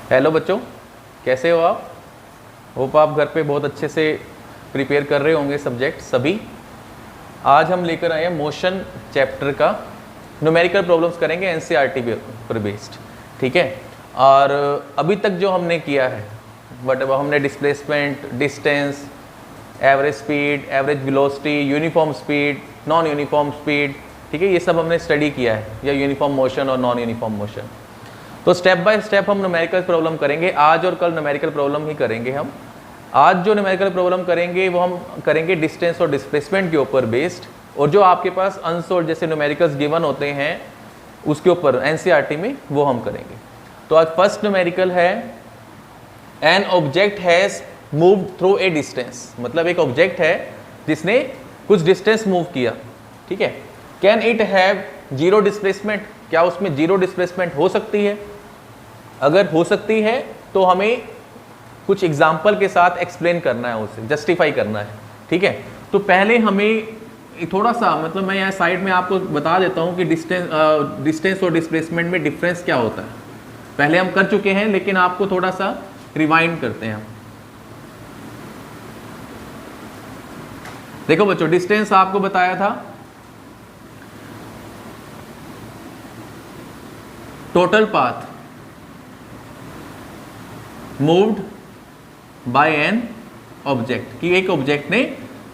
Hello बच्चों, कैसे हो आप? होप आप घर पे बहुत अच्छे से प्रिपेयर कर रहे होंगे सब्जेक्ट सभी। आज हम लेकर आए हैं मोशन चैप्टर का न्यूमेरिकल प्रॉब्लम्स करेंगे एनसीईआरटी पर बेस्ड, ठीक है। और अभी तक जो हमने किया है हमने displacement, distance, average speed, average velocity, uniform speed, non uniform speed, ठीक है, ये सब हमने स्टडी किया है, या यूनिफॉर्म मोशन और नॉन यूनिफॉर्म मोशन। तो स्टेप बाय स्टेप हम न्यूमेरिकल प्रॉब्लम करेंगे। आज और कल न्यूमेरिकल प्रॉब्लम ही करेंगे हम। आज जो न्यूमेरिकल प्रॉब्लम करेंगे वो हम करेंगे डिस्टेंस और डिस्प्लेसमेंट के ऊपर बेस्ड, और जो आपके पास अनसोल्ड जैसे न्यूमेरिकल्स गिवन होते हैं उसके ऊपर एनसीईआरटी में वो हम करेंगे। तो आज फर्स्ट न्यूमेरिकल है an object has moved through a distance, मतलब एक ऑब्जेक्ट है जिसने कुछ डिस्टेंस मूव किया, ठीक है। Can it have zero displacement, क्या उसमें जीरो डिस्प्लेसमेंट हो सकती है? अगर हो सकती है तो हमें कुछ एग्जाम्पल के साथ एक्सप्लेन करना है, उसे जस्टिफाई करना है, ठीक है। तो पहले हमें थोड़ा सा, मतलब मैं यहाँ साइड में आपको बता देता हूँ कि डिस्टेंस और डिस्प्लेसमेंट में डिफरेंस क्या होता है। पहले हम कर चुके हैं लेकिन आपको थोड़ा सा रिवाइंड करते हैं हम। देखो बच्चों, डिस्टेंस आपको बताया था total path moved by an object, कि एक ऑब्जेक्ट ने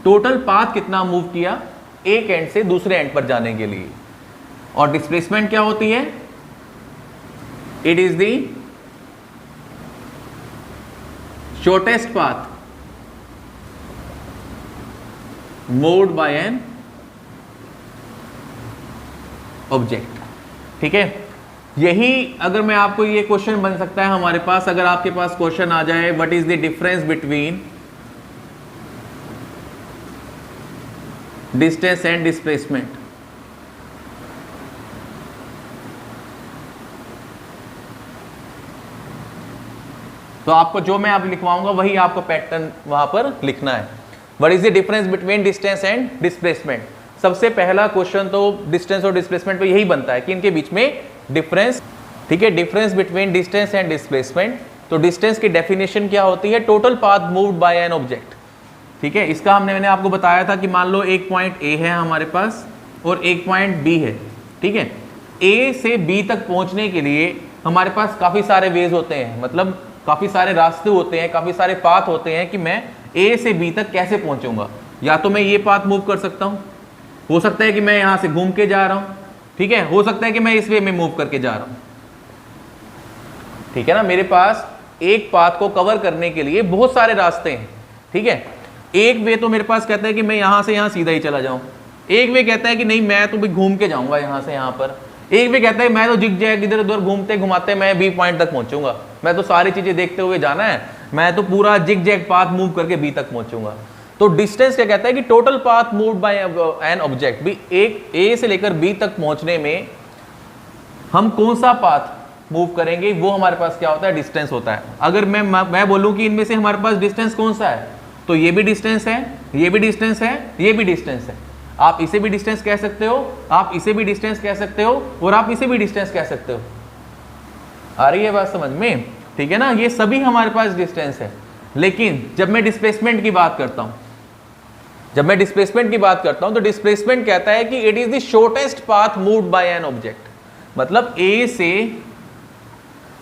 टोटल पाथ कितना मूव किया एक एंड से दूसरे एंड पर जाने के लिए। और डिस्प्लेसमेंट क्या होती है? It is the shortest path moved by an object, ठीक है। यही अगर मैं आपको, ये क्वेश्चन बन सकता है हमारे पास, अगर आपके पास क्वेश्चन आ जाए what is the difference between distance and displacement. तो आपको जो मैं आप लिखवाऊंगा वही आपको पैटर्न वहां पर लिखना है। What is the difference between distance and displacement. सबसे पहला क्वेश्चन तो डिस्टेंस और डिस्प्लेसमेंट पे यही बनता है कि इनके बीच में डिफरेंस, ठीक है। Difference between distance and displacement. तो डिस्टेंस की डेफिनेशन क्या होती है? Total path moved by an object, ठीक है। इसका मैंने आपको बताया था कि मान लो एक पॉइंट ए है हमारे पास और एक पॉइंट बी है, ठीक है। ए से बी तक पहुंचने के लिए हमारे पास काफी सारे वेज होते हैं, मतलब काफी सारे रास्ते होते हैं, काफी सारे पाथ होते हैं कि मैं ए से बी तक कैसे पहुंचूंगा। या तो मैं ये पाथ मूव कर सकता हूं, हो सकता है कि मैं यहां से घूम के जा रहा हूं, ठीक है, हो सकता है कि मैं इस वे में मूव करके जा रहा हूं, ठीक है ना। मेरे पास एक पाथ को कवर करने के लिए बहुत सारे रास्ते हैं, ठीक है। एक वे तो मेरे पास कहता है कि मैं यहां से यहां सीधा ही चला जाऊं, एक वे कहता है कि नहीं मैं तो भी घूम के जाऊंगा यहां से यहां पर, एक वे कहता है मैं तो जिग जैग इधर उधर घूमते घुमाते मैं बी पॉइंट तक पहुंचूंगा, मैं तो सारी चीजें देखते हुए जाना है, मैं तो पूरा जिग जैग पाथ मूव करके बी तक पहुंचूंगा। तो डिस्टेंस क्या कहता है कि total path moved by an object, भी एक ए से लेकर बी तक पहुंचने में हम कौन सा पाथ मूव करेंगे वो हमारे पास क्या होता है? डिस्टेंस होता है। अगर मैं बोलूं कि इनमें से हमारे पास डिस्टेंस कौन सा है, तो ये भी डिस्टेंस है, ये भी डिस्टेंस है, ये भी डिस्टेंस है। आप इसे भी डिस्टेंस कह सकते हो, आप इसे भी डिस्टेंस कह सकते हो, और आप इसे भी डिस्टेंस कह सकते हो। आ रही है बात समझ में? ठीक है ना, ये सभी हमारे पास डिस्टेंस है। लेकिन जब मैं डिस्प्लेसमेंट की बात करता हूं, तो डिस्प्लेसमेंट कहता है कि it is the shortest path moved by an object. मतलब ए से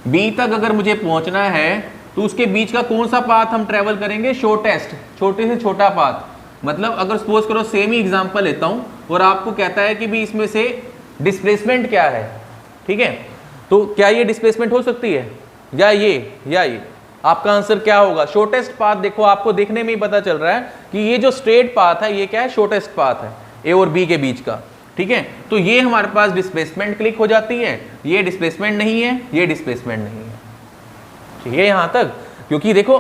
बी तक अगर मुझे पहुंचना है तो उसके बीच का कौन सा पाथ हम ट्रेवल करेंगे? शॉर्टेस्ट, छोटे से छोटा पाथ। मतलब अगर सपोज करो सेम ही एग्जांपल लेता हूं और आपको कहता है कि भी इसमें से डिस्प्लेसमेंट क्या है, ठीक है, तो क्या ये डिस्प्लेसमेंट हो सकती है या ये? आपका आंसर क्या होगा? Shortest path. देखो आपको देखने में ही पता चल रहा है कि ये जो स्ट्रेट पाथ है ये क्या है? शॉर्टेस्ट पाथ है ए और बी के बीच का, ठीक है। तो ये हमारे पास डिस्प्लेसमेंट क्लिक हो जाती है, ये डिस्प्लेसमेंट नहीं है, ये डिस्प्लेसमेंट नहीं है, ठीक है यहां तक। क्योंकि देखो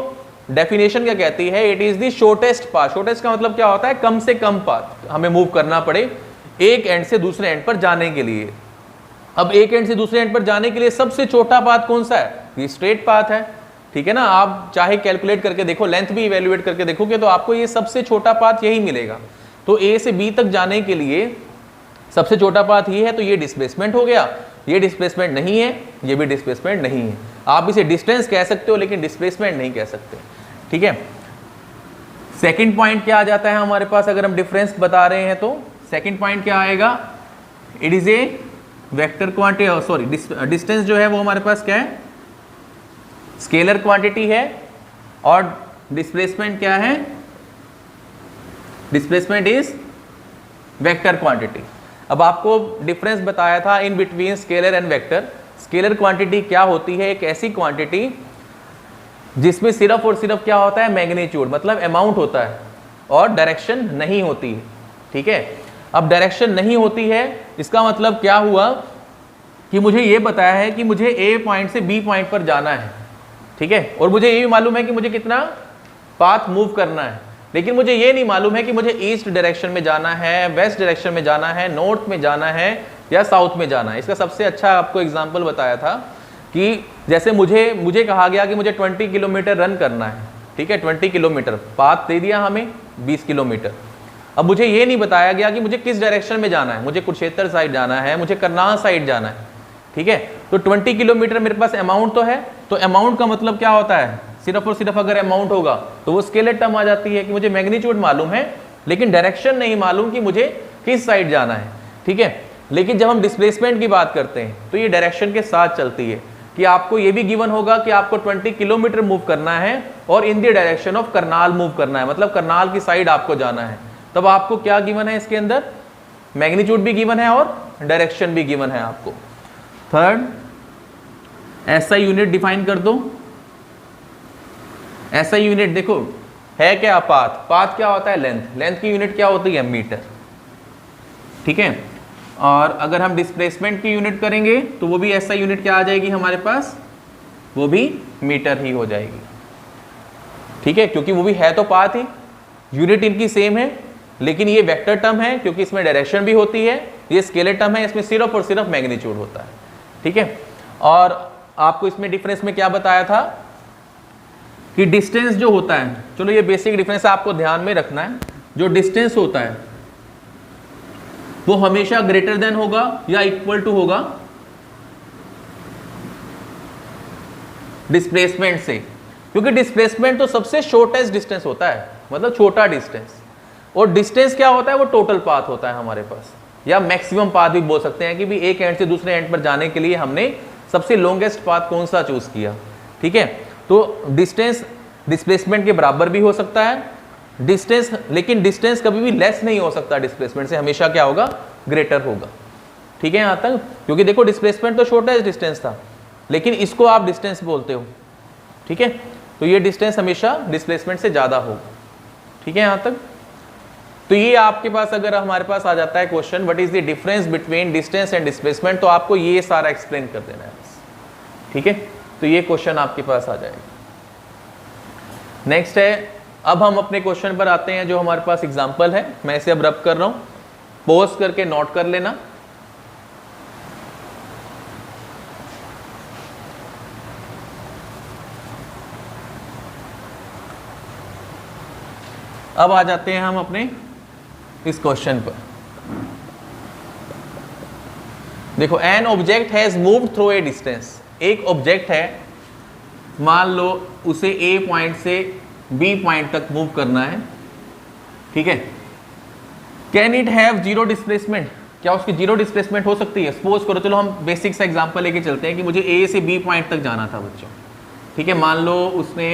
डेफिनेशन क्या कहती है? It is the shortest path. Shortest का मतलब क्या होता है? कम से कम पाथ हमें मूव करना पड़े एक एंड से दूसरे एंड पर जाने के लिए। अब एक एंड से दूसरे एंड पर जाने के लिए सबसे छोटा पाथ कौन सा है? ये स्ट्रेट पाथ है, ठीक है ना। आप चाहे कैलकुलेट करके देखो, लेंथ भी इवेल्युएट करके देखोगे तो आपको ये सबसे छोटा पाथ यही मिलेगा। तो ए से बी तक जाने के लिए सबसे छोटा पाथ ये है, तो ये डिस्प्लेसमेंट हो गया। ये डिस्प्लेसमेंट नहीं है, ये भी डिस्प्लेसमेंट नहीं है। आप इसे डिस्टेंस कह सकते हो लेकिन डिस्प्लेसमेंट नहीं कह सकते, ठीक है। सेकंड पॉइंट क्या आ जाता है हमारे पास, अगर हम डिफरेंस बता रहे हैं तो सेकंड पॉइंट क्या आएगा, it is a vector quantity, sorry distance जो है वो हमारे पास क्या है, स्केलर क्वांटिटी है, और डिस्प्लेसमेंट क्या है, डिस्प्लेसमेंट इज वेक्टर क्वांटिटी। अब आपको डिफरेंस बताया था in between scalar and vector. Scalar quantity क्या होती है, एक ऐसी क्वांटिटी जिसमें सिर्फ और सिर्फ क्या होता है, मैग्नीट्यूड मतलब अमाउंट होता है और डायरेक्शन नहीं होती है, ठीक है। अब डायरेक्शन नहीं होती है, इसका मतलब क्या हुआ कि मुझे ये बताया है कि मुझे ए पॉइंट से बी पॉइंट पर जाना है, ठीक है, और मुझे ये भी मालूम है कि मुझे कितना पाथ मूव करना है, लेकिन मुझे ये नहीं मालूम है कि मुझे ईस्ट डायरेक्शन में जाना है, वेस्ट डायरेक्शन में जाना है, नॉर्थ में जाना है या साउथ में जाना है। इसका सबसे अच्छा आपको एग्जांपल बताया था कि जैसे मुझे कहा गया कि मुझे 20 किलोमीटर रन करना है, ठीक है, 20 किलोमीटर पाथ दे दिया हमें 20 किलोमीटर। अब मुझे ये नहीं बताया गया कि मुझे किस डायरेक्शन में जाना है, मुझे कुरुक्षेत्र साइड जाना है, मुझे करनाल साइड जाना है, ठीक है। तो 20 किलोमीटर मेरे पास अमाउंट तो है, तो अमाउंट का मतलब क्या होता है, सिर्फ और सिर्फ अगर अमाउंट होगा तो वो स्केलर टर्म आ जाती है कि मुझे मैग्नीट्यूड मालूम है लेकिन डायरेक्शन नहीं मालूम कि मुझे किस साइड जाना है, ठीक है। लेकिन जब हम डिस्प्लेसमेंट की बात करते हैं तो ये डायरेक्शन के साथ चलती है कि आपको ये भी गिवन होगा कि आपको 20 किलोमीटर मूव करना है और in the direction of Karnal move करना है, मतलब करनाल की साइड आपको जाना है। तब आपको क्या गिवन है, इसके अंदर मैग्नीट्यूड भी गिवन है और डायरेक्शन भी गिवन है आपको। थर्ड, ऐसा यूनिट डिफाइन कर दो। ऐसा यूनिट देखो है क्या, पाथ, पाथ क्या होता है, लेंथ, लेंथ की यूनिट क्या होती है, मीटर, ठीक है। और अगर हम डिस्प्लेसमेंट की यूनिट करेंगे तो वो भी ऐसा यूनिट क्या आ जाएगी हमारे पास, वो भी मीटर ही हो जाएगी, ठीक है, क्योंकि वो भी है तो पाथ ही, यूनिट इनकी सेम है, लेकिन ये वेक्टर टर्म है क्योंकि इसमें डायरेक्शन भी होती है, ये स्केलर टर्म है, इसमें सिर्फ और सिर्फ मैग्नीट्यूड होता है, ठीक है। और आपको इसमें डिफरेंस में क्या बताया था कि डिस्टेंस जो होता है, चलो ये बेसिक डिफरेंस आपको ध्यान में रखना है, जो डिस्टेंस होता है वो हमेशा ग्रेटर देन होगा या इक्वल टू होगा डिस्प्लेसमेंट से, क्योंकि डिस्प्लेसमेंट तो सबसे शॉर्टेस्ट डिस्टेंस होता है, मतलब छोटा डिस्टेंस, और डिस्टेंस क्या होता है, वो टोटल पाथ होता है हमारे पास, या मैक्सिमम पाथ भी बोल सकते हैं कि भी एक एंड से दूसरे एंड पर जाने के लिए हमने सबसे लॉन्गेस्ट पाथ कौन सा चूज किया, ठीक है। तो डिस्टेंस डिस्प्लेसमेंट के बराबर भी हो सकता है डिस्टेंस, लेकिन डिस्टेंस कभी भी लेस नहीं हो सकता डिस्प्लेसमेंट से, हमेशा क्या होगा, ग्रेटर होगा, ठीक है यहाँ तक। क्योंकि देखो डिस्प्लेसमेंट तो शॉर्टेस्ट डिस्टेंस था, लेकिन इसको आप डिस्टेंस बोलते हो, ठीक है, तो ये डिस्टेंस हमेशा डिस्प्लेसमेंट से ज्यादा होगा, ठीक है यहाँ तक। तो ये आपके पास अगर हमारे पास आ जाता है question, what is the difference between distance and displacement, तो आपको ये सारा एक्सप्लेन कर देना है, ठीक है। तो ये क्वेश्चन आपके पास आ जाएगा। नेक्स्ट है, अब हम अपने क्वेश्चन पर आते हैं, जो हमारे पास एग्जांपल है, मैं इसे अब रब कर रहा हूं, पॉज करके नोट कर लेना। अब आ जाते हैं हम अपने इस क्वेश्चन पर। देखो, an object has moved through a distance, एक ऑब्जेक्ट है, मान लो उसे ए पॉइंट से बी पॉइंट तक मूव करना है, ठीक है। Can it have zero displacement, क्या उसकी जीरो डिस्प्लेसमेंट हो सकती है। सपोज करो, चलो हम बेसिक सा एग्जांपल लेके चलते हैं कि मुझे ए से बी पॉइंट तक जाना था बच्चों, ठीक है। मान लो उसने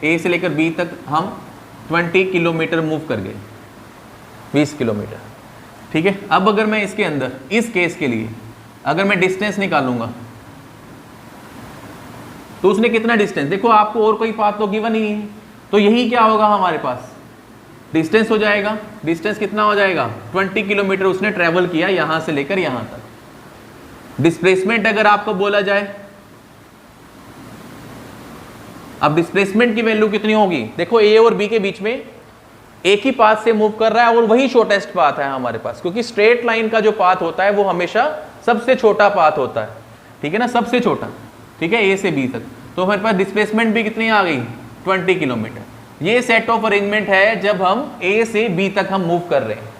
ए से लेकर बी तक हम 20 किलोमीटर मूव कर गए, 20 किलोमीटर, ठीक है। अब अगर मैं इसके अंदर इस केस के लिए अगर मैं डिस्टेंस निकालूंगा तो उसने कितना डिस्टेंस, देखो आपको और कोई पाथ तो गिवन ही है, तो यही क्या होगा हमारे पास, डिस्टेंस हो जाएगा। डिस्टेंस कितना हो जाएगा, 20 किलोमीटर उसने ट्रेवल किया यहां से लेकर यहां तक। डिस्प्लेसमेंट अगर आपको बोला जाए, अब डिस्प्लेसमेंट की वैल्यू कितनी होगी, देखो ए और बी के बीच में एक ही पाथ से मूव कर रहा है और वही शॉर्टेस्ट पाथ है हमारे पास, क्योंकि स्ट्रेट लाइन का जो पाथ होता है वो हमेशा सबसे छोटा पाथ होता है, ठीक है ना, सबसे छोटा, ठीक है, ए से बी तक। तो हमारे पास डिस्प्लेसमेंट भी कितनी आ गई, 20 किलोमीटर। ये सेट ऑफ अरेंजमेंट है जब हम ए से बी तक हम मूव कर रहे हैं।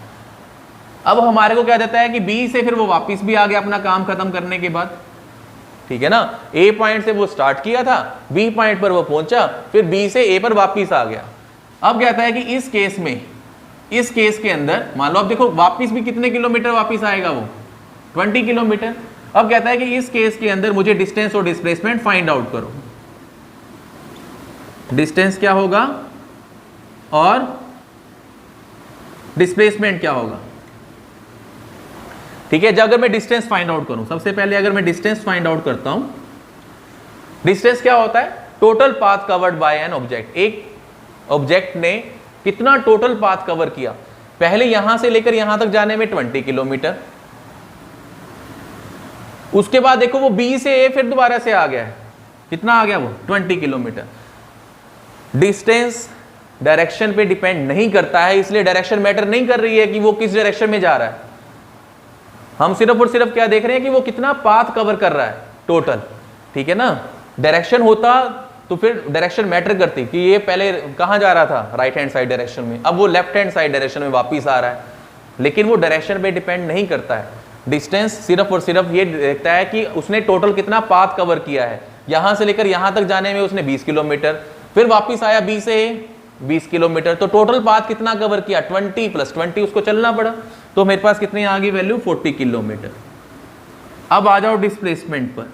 अब हमारे को क्या देता है कि बी से फिर वो वापस भी आ गया अपना काम खत्म करने के बाद, ठीक है ना। ए पॉइंट से वो स्टार्ट किया था, बी पॉइंट पर वो पहुंचा, फिर बी से ए पर वापिस आ गया। अब कहता है कि इस केस में, इस केस के अंदर मान लो, अब देखो वापिस भी कितने किलोमीटर वापिस आएगा वो 20 किलोमीटर। अब कहता है कि इस केस के अंदर मुझे डिस्टेंस और डिस्प्लेसमेंट फाइंड आउट करो। डिस्टेंस क्या होगा और डिस्प्लेसमेंट क्या होगा। ठीक है, जब अगर मैं डिस्टेंस फाइंड आउट करूं, सबसे पहले अगर मैं डिस्टेंस फाइंड आउट करता हूं, डिस्टेंस क्या होता है, total path covered by an object. एक ऑब्जेक्ट ने कितना टोटल पाथ कवर किया, पहले यहां से लेकर यहां तक जाने में 20 किलोमीटर, उसके बाद देखो वो बी से ए फिर दोबारा से आ गया है, कितना आ गया वो 20 किलोमीटर। डिस्टेंस डायरेक्शन पे डिपेंड नहीं करता है, इसलिए डायरेक्शन मैटर नहीं कर रही है कि वो किस डायरेक्शन में जा रहा है। हम सिर्फ और सिर्फ क्या देख रहे हैं कि वो कितना पाथ कवर कर रहा है टोटल। ठीक है ना, डायरेक्शन होता तो फिर डायरेक्शन मैटर करती कि ये पहले कहां जा रहा था, राइट हैंड साइड डायरेक्शन में, अब वो लेफ्ट हैंड साइड डायरेक्शन में वापिस आ रहा है, लेकिन वो डायरेक्शन पे डिपेंड नहीं करता है। डिस्टेंस सिर्फ और सिर्फ ये देखता है कि उसने टोटल कितना पाथ कवर किया है। यहां से लेकर यहां तक जाने में उसने 20 किलोमीटर, फिर वापिस आया बी से 20 किलोमीटर, तो टोटल पाथ कितना कवर किया, 20 + 20 उसको चलना पड़ा, तो मेरे पास कितनी आ गई वैल्यू 40 किलोमीटर। अब आ जाओ डिस्प्लेसमेंट पर।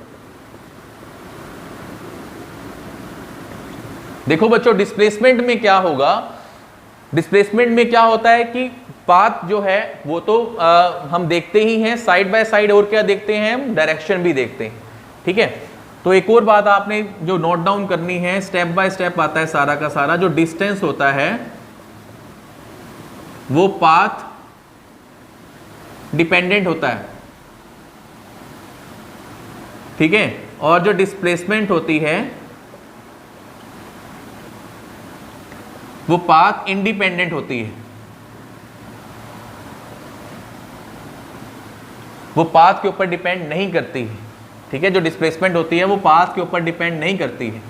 देखो बच्चों, डिस्प्लेसमेंट में क्या होगा, डिस्प्लेसमेंट में क्या होता है कि पाथ जो है वो तो हम देखते ही हैं साइड बाय साइड, और क्या देखते हैं हम, डायरेक्शन भी देखते हैं। ठीक है, तो एक और बात आपने जो नोट डाउन करनी है, स्टेप बाय स्टेप आता है सारा का सारा, जो डिस्टेंस होता है वो पाथ डिपेंडेंट होता है। ठीक है, और जो डिस्प्लेसमेंट होती है वो पाथ इंडिपेंडेंट होती है। वो पाथ के ऊपर डिपेंड नहीं करती है। ठीक है, जो डिस्प्लेसमेंट होती है वो पाथ के ऊपर डिपेंड नहीं करती है।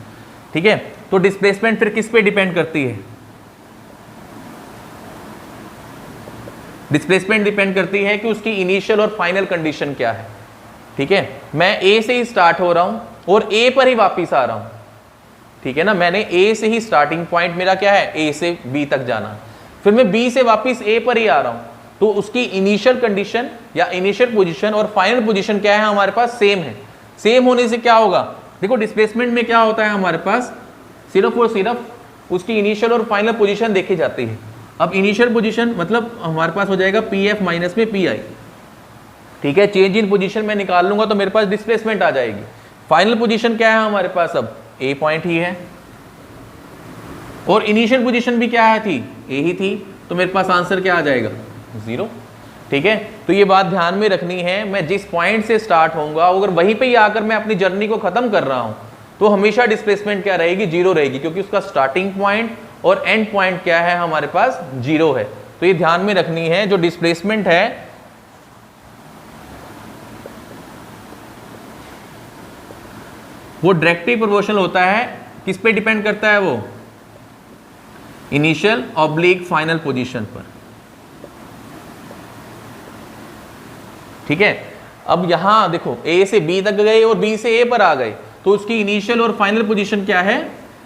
ठीक है, तो डिस्प्लेसमेंट फिर किस पे डिपेंड करती है, डिस्प्लेसमेंट डिपेंड करती है कि उसकी इनिशियल और फाइनल कंडीशन क्या है। ठीक है, मैं ए से ही स्टार्ट हो रहा हूं और ए पर ही वापिस आ रहा हूं। ठीक है ना, मैंने ए से ही स्टार्टिंग पॉइंट मेरा क्या है, ए से बी तक जाना, फिर मैं बी से वापिस ए पर ही आ रहा हूं, तो उसकी इनिशियल कंडीशन या इनिशियल पोजीशन और फाइनल पोजीशन क्या है, हमारे पास सेम है। सेम होने से क्या होगा, देखो डिस्प्लेसमेंट में क्या होता है, हमारे पास सिर्फ और सिर्फ उसकी इनिशियल और फाइनल पोजीशन देखी जाती है। अब इनिशियल पोजीशन मतलब हमारे पास हो जाएगा पीएफ माइनस में पीआई। ठीक है, चेंज इन पोजीशन में निकाल लूंगा तो मेरे पास डिस्प्लेसमेंट आ जाएगी। फाइनल पोजीशन क्या है हमारे पास, अब ए पॉइंट ही है, और इनिशियल पोजीशन भी क्या है थी, ए ही थी, तो मेरे पास आंसर क्या आ जाएगा, 0। ठीक है, तो ये बात ध्यान में रखनी है, मैं जिस पॉइंट से स्टार्ट होऊंगा अगर वहीं पे ही आकर मैं अपनी जर्नी को खत्म कर रहा हूं तो हमेशा डिस्प्लेसमेंट क्या रहेगी, 0 रहेगी, क्योंकि उसका स्टार्टिंग पॉइंट और एंड पॉइंट क्या है, हमारे पास 0 है। तो ये ध्यान में रखनी है, जो डिस्प्लेसमेंट है वो डायरेक्टली प्रोपोर्शनल होता है, किस पे डिपेंड करता है, वो इनिशियल ऑब्लिक फाइनल पोजीशन पर। ठीक है, अब यहां देखो ए से बी तक गए और बी से ए पर आ गए, तो उसकी इनिशियल और फाइनल पोजीशन क्या है,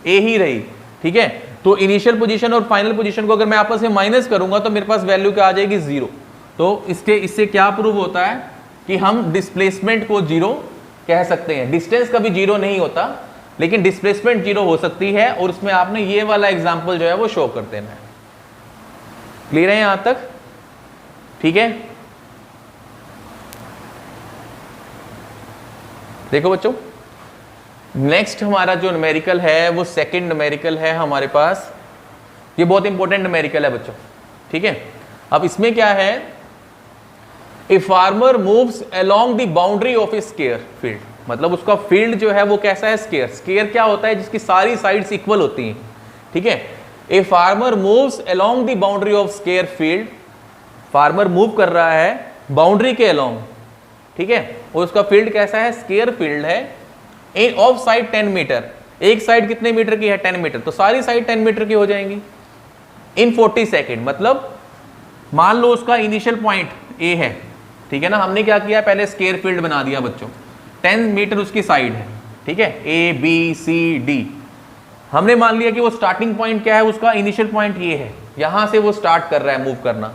ए ही रही। ठीक है, तो इनिशियल पोजीशन और फाइनल पोजीशन को अगर मैं आपस में माइनस करूंगा तो मेरे पास वैल्यू क्या आ जाएगी, 0। तो इससे क्या प्रूव होता है कि हम डिस्प्लेसमेंट को 0 कह सकते हैं। डिस्टेंस कभी 0 नहीं होता, लेकिन डिस्प्लेसमेंट 0 हो सकती है, और उसमें आपने ये वाला एग्जांपल जो है वो शो कर देना है। क्लियर है यहां तक? ठीक है, देखो बच्चों, नेक्स्ट हमारा जो न्यूमेरिकल है वो सेकंड न्यूमेरिकल है हमारे पास। ये बहुत इंपॉर्टेंट न्यूमेरिकल है बच्चों। ठीक है, अब इसमें क्या है, a farmer moves along the boundary of A square field, मतलब उसका फील्ड जो है वो कैसा है, स्क्वायर। स्क्वायर क्या होता है, जिसकी सारी साइड्स इक्वल होती हैं। ठीक है, a farmer moves along the boundary of square field, farmer move कर रहा है बाउंड्री के अलोंग। ठीक है, और उसका फील्ड कैसा है, स्क्वायर फील्ड है, इन ऑफ साइड 10 मीटर। एक साइड कितने मीटर की है, 10 मीटर, तो सारी साइड 10 मीटर की हो जाएंगी इन 40 सेकेंड। मतलब मान लो उसका इनिशियल पॉइंट ए है, ठीक है ना, हमने क्या किया, पहले स्क्वायर फील्ड बना दिया बच्चों, 10 मीटर उसकी साइड है, ठीक है, ए बी सी डी। हमने मान लिया कि वो स्टार्टिंग पॉइंट क्या है, उसका इनिशियल पॉइंट ये है, यहां से वो स्टार्ट कर रहा है मूव करना,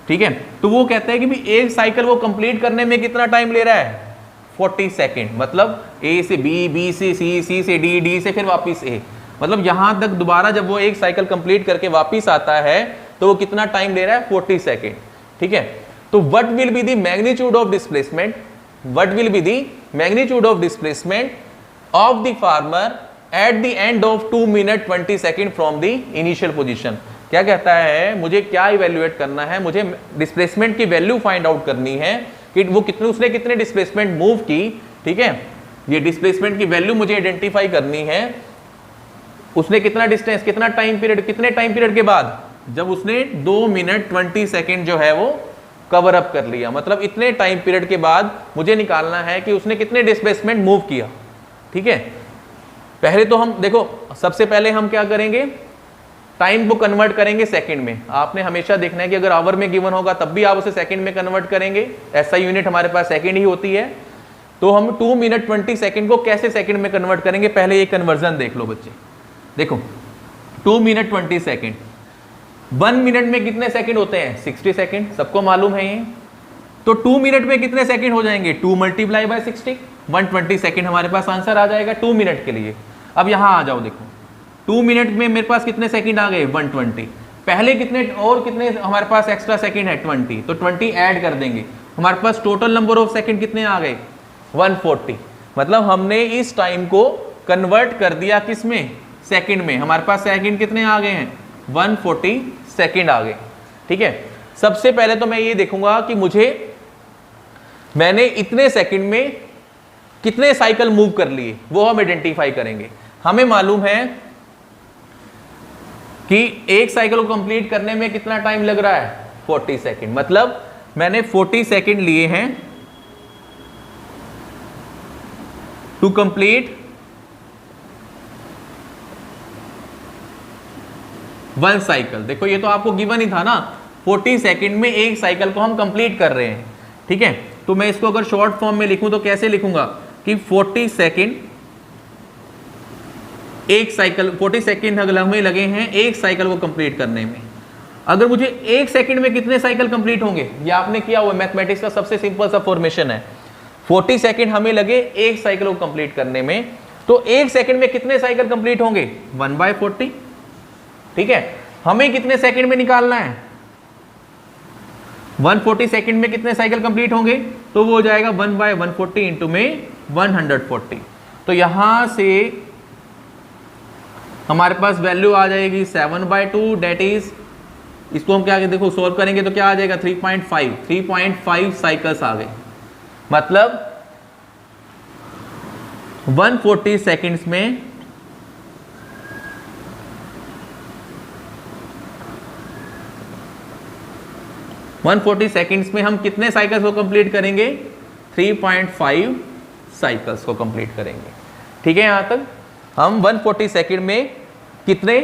ठीक है। तो वो कहता है कि भी एक साइकिल वो कंप्लीट करने में कितना टाइम ले रहा है, 40 सेकेंड। मतलब ए से बी, बी से सी, सी से डी, डी से फिर वापिस ए, मतलब यहां तक दोबारा जब वो एक साइकिल कंप्लीट करके वापिस आता है तो वो कितना टाइम ले रहा है, 40 सेकेंड, ठीक है। तो what will be the magnitude of displacement, what will be the magnitude of displacement of the farmer at the end of 2 minute 20 second from the initial position. क्या कहता है, मुझे क्या इवेल्युएट करना है, मुझे डिस्प्लेसमेंट की वैल्यू फाइंड आउट करनी है कि वो कितने, उसने कितने डिस्प्लेसमेंट मूव की, ठीक है। ये डिस्प्लेसमेंट की वैल्यू मुझे आइडेंटिफाई करनी है, उसने कितना डिस्टेंस, कितना टाइम पीरियड, कितने टाइम पीरियड के बाद, जब उसने 2 मिनट 20 सेकेंड जो है वो कवर अप कर लिया, मतलब इतने टाइम पीरियड के बाद मुझे निकालना है कि उसने कितने डिस्प्लेसमेंट मूव किया, ठीक है। पहले तो हम देखो, सबसे पहले हम क्या करेंगे, टाइम को कन्वर्ट करेंगे सेकंड में। आपने हमेशा देखना है कि अगर आवर में गिवन होगा तब भी आप उसे सेकंड में कन्वर्ट करेंगे, ऐसा यूनिट हमारे पास सेकंड ही होती है। तो हम 2 मिनट 20 सेकंड को कैसे सेकंड में कन्वर्ट करेंगे, पहले ये कन्वर्जन देख लो बच्चे। देखो 2 मिनट 20 सेकंड, 1 मिनट में कितने सेकंड होते हैं, 60 सेकंड, सबको मालूम है ये। तो 2 मिनट में कितने सेकंड हो जाएंगे, 2 मल्टीप्लाई बाय 60, 120 सेकंड हमारे पास आंसर आ जाएगा 2 मिनट के लिए। अब यहां आ जाओ, देखो 2 मिनट में मेरे पास कितने सेकंड आ गए, 120। पहले कितने और कितने हमारे पास एक्स्ट्रा सेकंड है, 20, तो 20 ऐड कर देंगे, हमारे पास टोटल नंबर ऑफ सेकंड कितने आ गए, 140। मतलब हमने इस टाइम को कन्वर्ट कर दिया किस में, सेकंड में। हमारे पास सेकंड कितने आ गए हैं, 140 सेकंड आ गए, ठीक है। सबसे पहले तो मैं ये देखूंगा कि मैंने इतने सेकंड में कितने साइकिल मूव कर लिए, वो हम आइडेंटिफाई करेंगे। हमें मालूम है कि एक साइकिल को कंप्लीट करने में कितना टाइम लग रहा है, 40 सेकंड। मतलब मैंने 40 सेकंड लिए हैं टू कंप्लीट 1 साइकिल। देखो ये तो आपको गिवन ही था ना, 40 सेकंड में एक साइकिल को हम कंप्लीट कर रहे हैं, ठीक है। तो मैं इसको अगर शॉर्ट फॉर्म में लिखूं तो कैसे लिखूंगा कि 40 सेकंड एक साइकिल, 40 सेकंड हमें लगे हैं एक साइकिल को कंप्लीट करने में। अगर मुझे एक सेकंड में कितने साइकिल कंप्लीट होंगे, ये आपने किया हुआ, मैथमेटिक्स का सबसे सिंपल सा फॉर्मेशन है। 40 सेकंड हमें लगे एक साइकिल को कंप्लीट करने में, तो एक सेकंड में कितने साइकिल कंप्लीट होंगे, 1/40, ठीक है। हमें कितने सेकंड में निकालना है, 140 सेकंड में कितने साइकिल कंप्लीट होंगे, तो वो हो जाएगा 1/140 इंटू में 140। तो यहां से हमारे पास वैल्यू आ जाएगी 7/2, डेट इज, इसको हम क्या देखो सॉल्व करेंगे तो क्या आ जाएगा 3.5 साइकिल्स आ गए। मतलब 140 सेकंड्स में 140 सेकंड्स में हम कितने साइकिल्स को कंप्लीट करेंगे, 3.5 साइकिल्स को कंप्लीट करेंगे, ठीक है। यहां तक हम 140 सेकंड में कितने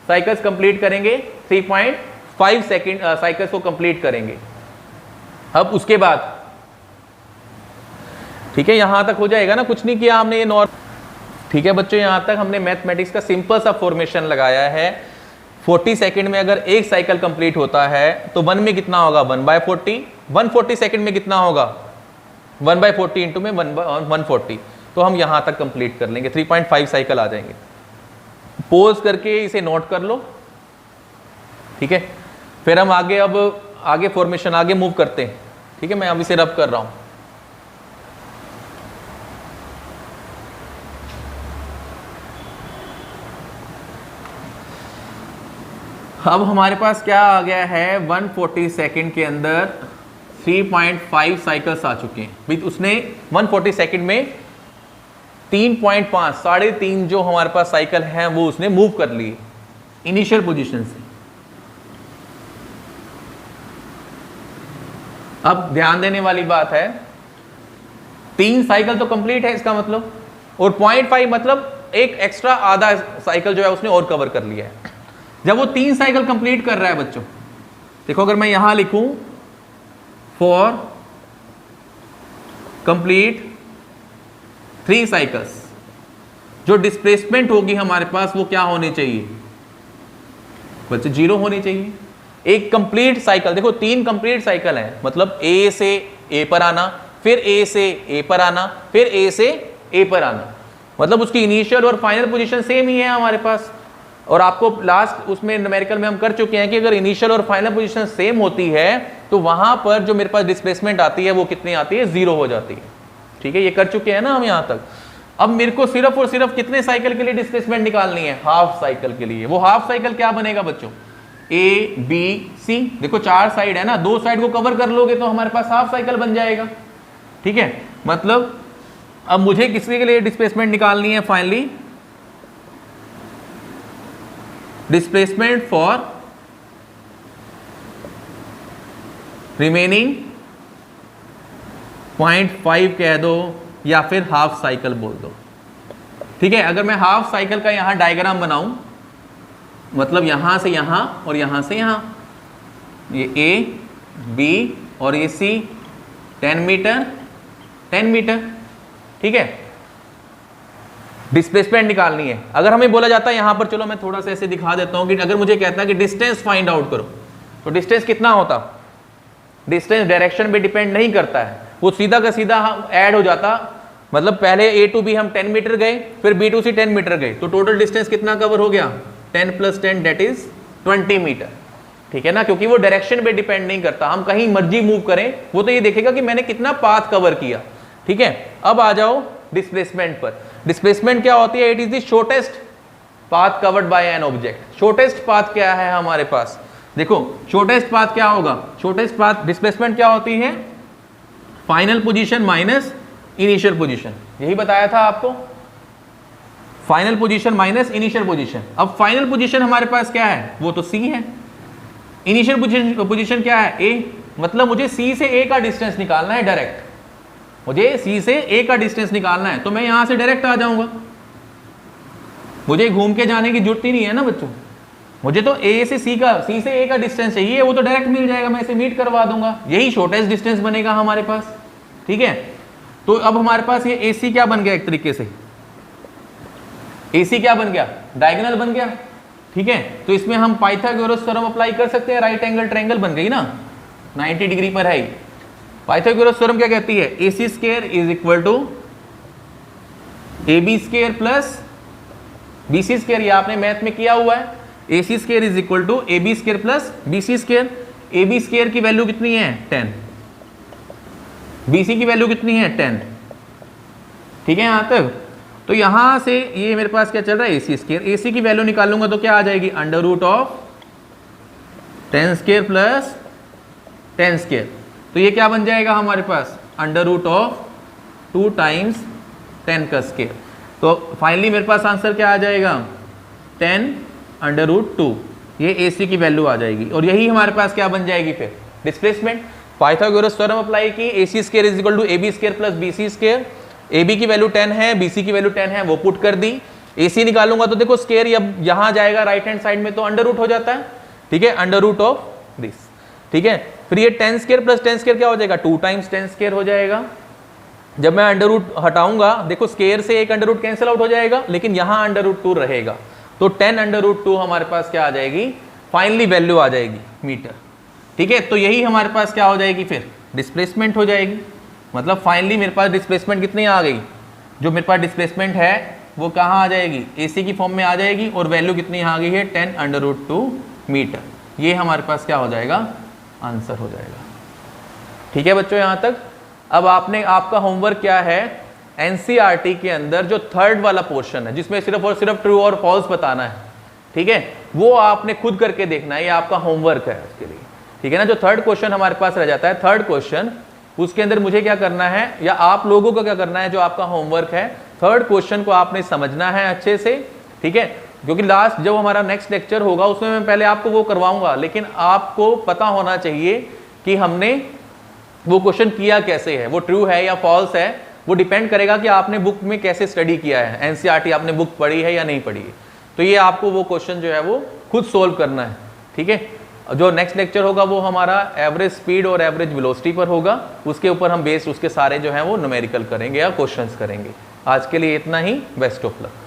साइकिल्स कंप्लीट करेंगे, 3.5 सेकंड साइकिल्स को कंप्लीट करेंगे। अब उसके बाद, ठीक है, यहां तक हो जाएगा ना, कुछ नहीं किया हमने, ये नॉर्मल, ठीक है बच्चों। यहां तक हमने मैथमेटिक्स का सिंपल सा फॉर्मेशन लगाया है। 40 सेकंड में अगर एक साइकिल कंप्लीट होता है तो 1 में कितना होगा, 1/40, 140 सेकंड में कितना होगा, 1/40 इंटू में 140। तो हम यहां तक कंप्लीट कर लेंगे, 3.5 साइकिल आ जाएंगे। पोज करके इसे नोट कर लो, ठीक है। फिर हम आगे फॉर्मेशन आगे मूव करते हैं, ठीक है। मैं अब इसे रब कर रहा हूं। अब हमारे पास क्या आ गया है, 140 सेकंड के अंदर 3.5 साइकिल्स आ चुके हैं। उसने 140 सेकंड में 3.5 3.5 जो हमारे पास साइकिल हैं वो उसने मूव कर ली इनिशियल पोजीशन से। अब ध्यान देने वाली बात है, 3 साइकिल तो कंप्लीट है इसका मतलब, और 0.5 मतलब एक एक्स्ट्रा आधा साइकिल जो है उसने और कवर कर लिया है। जब वो 3 साइकिल कंप्लीट कर रहा है बच्चों, देखो अगर मैं यहां लिखूं फॉर कंप्लीट 3 साइकिल्स, जो डिस्प्लेसमेंट होगी हमारे पास वो क्या होनी चाहिए बच्चे, 0 होनी चाहिए। एक कंप्लीट साइकिल, देखो 3 कंप्लीट साइकिल है, मतलब ए से ए पर आना, फिर ए से ए पर आना, फिर ए से ए पर आना, मतलब उसकी इनिशियल और फाइनल पोजीशन सेम ही है हमारे पास। और आपको लास्ट उसमें न्यूमेरिकल में हम कर चुके हैं कि अगर इनिशियल और फाइनल पोजीशन सेम होती है तो वहां पर जो मेरे पास डिस्प्लेसमेंट आती है वो कितनी आती है, 0 हो जाती है। ठीक है, ये कर चुके हैं ना हम यहां तक। अब मेरे को सिर्फ और सिर्फ कितने साइकिल के लिए डिस्प्लेसमेंट निकालनी है, हाफ साइकिल के लिए। वो हाफ साइकिल क्या बनेगा बच्चों, ए बी सी, देखो 4 साइड है ना, 2 साइड को कवर कर लोगे तो हमारे पास हाफ साइकिल बन जाएगा। ठीक है, मतलब अब मुझे किसी के लिए डिस्प्लेसमेंट निकालनी है फाइनली, डिस्प्लेसमेंट फॉर रिमेनिंग 0.5 कह दो या फिर हाफ साइकिल बोल दो। ठीक है, अगर मैं हाफ साइकिल का यहां डायग्राम बनाऊं, मतलब यहां से यहां और यहां से यहां, ये ए बी और ये सी, 10 मीटर 10 मीटर। ठीक है, डिस्प्लेसमेंट निकालनी है। अगर हमें बोला जाता है यहां पर, चलो मैं थोड़ा सा ऐसे दिखा देता हूं कि अगर मुझे कहता है कि डिस्टेंस फाइंड आउट करो, तो डिस्टेंस कितना होता, डिस्टेंस डायरेक्शन पे डिपेंड नहीं करता है, वो सीधा का सीधा ऐड हो जाता। मतलब पहले ए टू बी हम 10 मीटर गए, फिर बी टू सी 10 मीटर गए, तो टोटल डिस्टेंस कितना कवर हो गया, 10 + 10 दैट इज 20 मीटर। ठीक है ना, क्योंकि वो डायरेक्शन पे डिपेंड नहीं करता, हम कहीं मर्जी मूव करें वो तो ये देखेगा कि मैंने कितना पाथ कवर किया। ठीक है, अब आ जाओ डिस्प्लेसमेंट पर। डिस्प्लेसमेंट क्या होती है, it is the shortest path covered by an object. Shortest path क्या है हमारे पास, देखो शॉर्टेस्ट पाथ क्या होगा, शॉर्टेस्ट पाथ डिस्प्लेसमेंट क्या होती है, final position minus initial position, यही बताया था आपको, final position minus initial position. अब फाइनल पोजीशन हमारे पास क्या है, वो तो सी है, इनिशियल पोजीशन क्या है, ए, मतलब मुझे सी से ए का डिस्टेंस निकालना है डायरेक्ट, मुझे सी से ए का डिस्टेंस निकालना है, तो मैं यहां से डायरेक्ट आ जाऊंगा, मुझे घूम के जाने की जरूरत ही नहीं है ना बच्चों, मुझे तो ए से सी से ए का डिस्टेंस चाहिए, वो तो डायरेक्ट मिल जाएगा, मैं इसे मीट करवा दूंगा, यही शॉर्टेस्ट डिस्टेंस बनेगा हमारे पास। ठीक है, तो अब हमारे पास ये ए सी क्या बन गया, एक तरीके से ए सी क्या बन गया, डायगोनल बन गया। ठीक है, तो इसमें हम पाइथागोरस थ्योरम अप्लाई कर सकते हैं, राइट एंगल ट्रायंगल बन गई ना, 90 डिग्री पर है। पाइथागोरस थ्योरम क्या कहती है, A C square is equal to A B square plus B C square, ये आपने मैथ में किया हुआ है, A C square is equal to A B square plus B C square. A B square की वैल्यू कितनी है 10, B C की वैल्यू कितनी है 10। ठीक है, यहां तक, तो यहां से ये मेरे पास क्या चल रहा है, ए सी स्क्वायर, ए सी की वैल्यू निकालूंगा तो क्या आ जाएगी, under root of 10 square plus 10 square, तो ये क्या बन जाएगा हमारे पास, अंडर रूट ऑफ 2 टाइम्स 10 का स्क्वायर। तो फाइनली मेरे पास आंसर क्या आ जाएगा, 10 अंडर रूट 2, ये ए सी की वैल्यू आ जाएगी, और यही हमारे पास क्या बन जाएगी फिर, डिस्प्लेसमेंट। पाइथागोरस थ्योरम अप्लाई की, A C square is equal to A B square plus B C square, A B की वैल्यू 10 है, बी सी की वैल्यू 10 है, वो पुट कर दी, ए सी निकालूंगा तो देखो स्क्वायर अब यहां जाएगा राइट हैंड साइड में, तो अंडर रूट हो जाता है। ठीक है, अंडर रूट ऑफ दिस। ठीक है, फिर ये 10 स्क्वायर प्लस 10 स्क्वायर क्या हो जाएगा, 2 टाइम्स 10 स्क्वायर हो जाएगा। जब मैं अंडर रूट हटाऊंगा, देखो स्क्वायर से एक अंडर रूट कैंसिल आउट हो जाएगा, लेकिन यहां अंडर रूट 2 रहेगा, तो 10 अंडर रूट 2 हमारे पास क्या आ जाएगी, फाइनली वैल्यू आ जाएगी मीटर। ठीक है, तो यही हमारे पास क्या हो जाएगी, फिर डिस्प्लेसमेंट हो जाएगी। मतलब फाइनली मेरे पास डिस्प्लेसमेंट कितनी आ गई, जो मेरे पास डिस्प्लेसमेंट है वो कहाँ आ जाएगी, ए सी की फॉर्म में आ जाएगी, और वैल्यू कितनी आ गई है, 10 अंडर रूट 2 मीटर। ये हमारे पास क्या हो जाएगा, आंसर हो जाएगा। ठीक है बच्चों, यहाँ तक। अब आपका होमवर्क क्या है, एनसीईआरटी के अंदर जो थर्ड वाला पोर्शन है, जिसमें सिर्फ और सिर्फ ट्रू और फॉल्स बताना है, ठीक है, वो आपने खुद करके देखना है, ये आपका होमवर्क है उसके लिए। ठीक है ना, जो थर्ड क्वेश्चन हमारे पास रह जाता है, थर्ड क्वेश्चन, उसके अंदर मुझे क्या करना है, या आप लोगों को क्या करना है, जो आपका होमवर्क है, थर्ड क्वेश्चन को आपने समझना है अच्छे से। ठीक है, क्योंकि लास्ट जब हमारा नेक्स्ट लेक्चर होगा उसमें मैं पहले आपको वो करवाऊंगा, लेकिन आपको पता होना चाहिए कि हमने वो क्वेश्चन किया कैसे है, वो ट्रू है या फॉल्स है, वो डिपेंड करेगा कि आपने बुक में कैसे स्टडी किया है, एनसीईआरटी आपने बुक पढ़ी है या नहीं पढ़ी है। तो ये आपको वो क्वेश्चन जो है वो खुद सोल्व करना है। ठीक है, जो नेक्स्ट लेक्चर होगा वो हमारा एवरेज स्पीड और एवरेज वेलोसिटी पर होगा, उसके ऊपर हम बेस्ड उसके सारे जो है वो न्यूमेरिकल करेंगे या क्वेश्चंस करेंगे। आज के लिए इतना ही, बेस्ट ऑफ लक।